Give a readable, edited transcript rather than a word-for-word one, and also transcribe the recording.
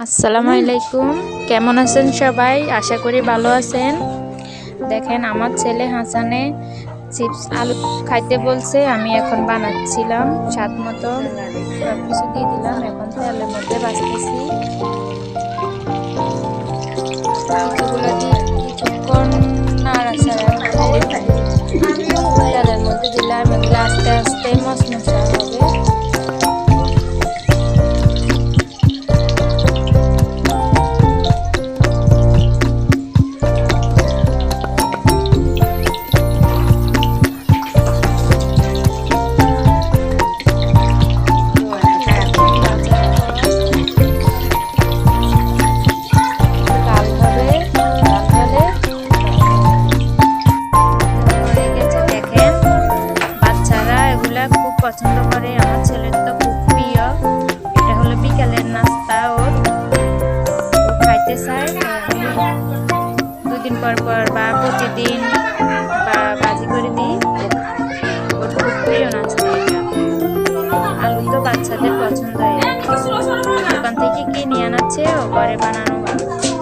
আসসালামু আলাইকুম, কেমন আছেন সবাই? আশা করি ভালো আছেন। দেখেন আমার ছেলে হাসানে চিপস আলু খাইতে বলছে, আমি এখন বানাচ্ছিলাম স্বাদ মতো সব কিছু দিয়ে দিলাম। এখন তেলের মধ্যে ভাজতেছি। কিছুগুলো দিয়ে কিছুক্ষণ নাড়াচাড়া করে তেলের মধ্যে দিলাম। এগুলো আস্তে আস্তে মশমশা হবে। খুব পছন্দ করে, আমার ছেলের তো খুব প্রিয়। এটা হলো বিকালের নাস্তা, ও খাইতে চায়। দুদিন পর পর বা প্রতিদিন বা ভাজি করে দিই। ওর খুব প্রিয় নাস্তা এটা। আলু তো বাচ্চাদের পছন্দ। দোকান থেকে কিনে আনাচ্ছে, ও ঘরে বানানো ভালো।